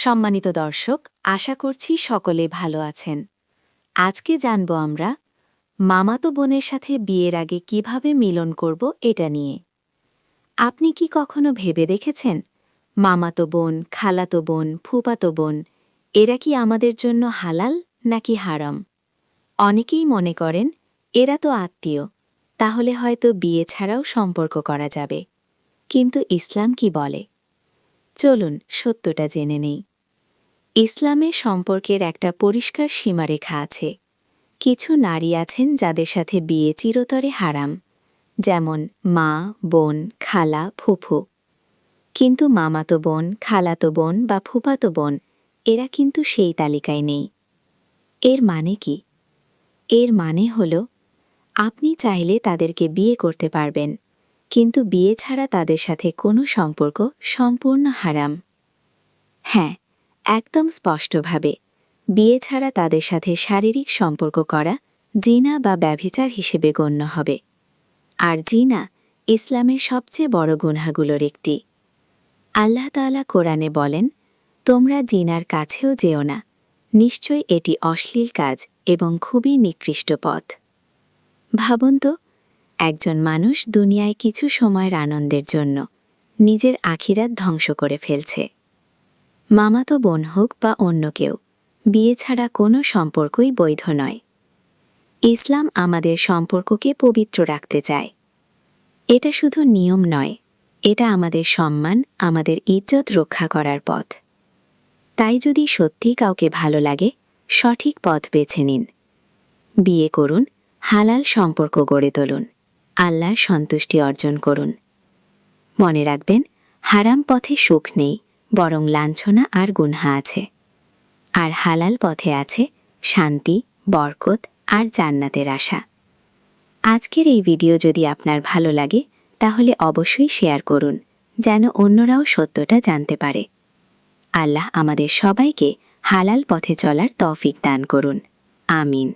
সম্মানিত দর্শক, আশা করছি সকলে ভালো আছেন। আজকে জানব আমরা মামাতো বোনের সাথে বিয়ের আগে কিভাবে মিলন করব এটা নিয়ে। আপনি কি কখনো ভেবে দেখেছেন মামাতো বোন, খালাতো বোন, ফুফাতো বোন এরা কি আমাদের জন্য হালাল নাকি হারাম? অনেকেই মনে করেন এরা তো আত্মীয়, তাহলে হয়তো বিয়ে ছাড়াও সম্পর্ক করা যাবে। কিন্তু ইসলাম কি বলে? চলুন সত্যটা জেনে নেই। ইসলামে সম্পর্কের একটা পরিষ্কার সীমারেখা আছে। কিছু নারী আছেন যাদের সাথে বিয়ে চিরতরে হারাম, যেমন মা, বোন, খালা, ফুফু। কিন্তু মামাতো বোন, খালাতো বোন বা ফুফাতো বোন এরা কিন্তু সেই তালিকায় নেই। এর মানে কি? এর মানে হল আপনি চাইলে তাদেরকে বিয়ে করতে পারবেন, কিন্তু বিয়ে ছাড়া তাদের সাথে কোনো সম্পর্ক সম্পূর্ণ হারাম। হ্যাঁ, একদম স্পষ্টভাবে বিয়ে ছাড়া তাদের সাথে শারীরিক সম্পর্ক করা জিনা বা ব্যভিচার হিসেবে গণ্য হবে। আর জিনা ইসলামের সবচেয়ে বড় গুনাহগুলোর একটি। আল্লাহ তাআলা কোরআনে বলেন, তোমরা জিনার কাছেও যেও না, নিশ্চয় এটি অশ্লীল কাজ এবং খুবই নিকৃষ্ট পথ। ভাবুন তো, একজন মানুষ দুনিয়ায় কিছু সময়ের আনন্দের জন্য নিজের আখিরাত ধ্বংস করে ফেলছে। মামাতো বোন হোক বা অন্য কেউ, বিয়ে ছাড়া কোনো সম্পর্কই বৈধ নয়। ইসলাম আমাদের সম্পর্ককে পবিত্র রাখতে চায়। এটা শুধু নিয়ম নয়, এটা আমাদের সম্মান, আমাদের ইজ্জত রক্ষা করার পথ। তাই যদি সত্যি কাউকে ভালো লাগে, সঠিক পথ বেছে নিন। বিয়ে করুন, হালাল সম্পর্ক গড়ে তুলুন, আল্লাহর সন্তুষ্টি অর্জন করুন। মনে রাখবেন, হারাম পথে সুখ নেই, বরং লাঞ্ছনা আর গুনহা আছে। আর হালাল পথে আছে শান্তি, বরকত আর জান্নাতের আশা। আজকের এই ভিডিও যদি আপনার ভালো লাগে, তাহলে অবশ্যই শেয়ার করুন, যেন অন্যরাও সত্যটা জানতে পারে। আল্লাহ আমাদের সবাইকে হালাল পথে চলার তৌফিক দান করুন। আমিন।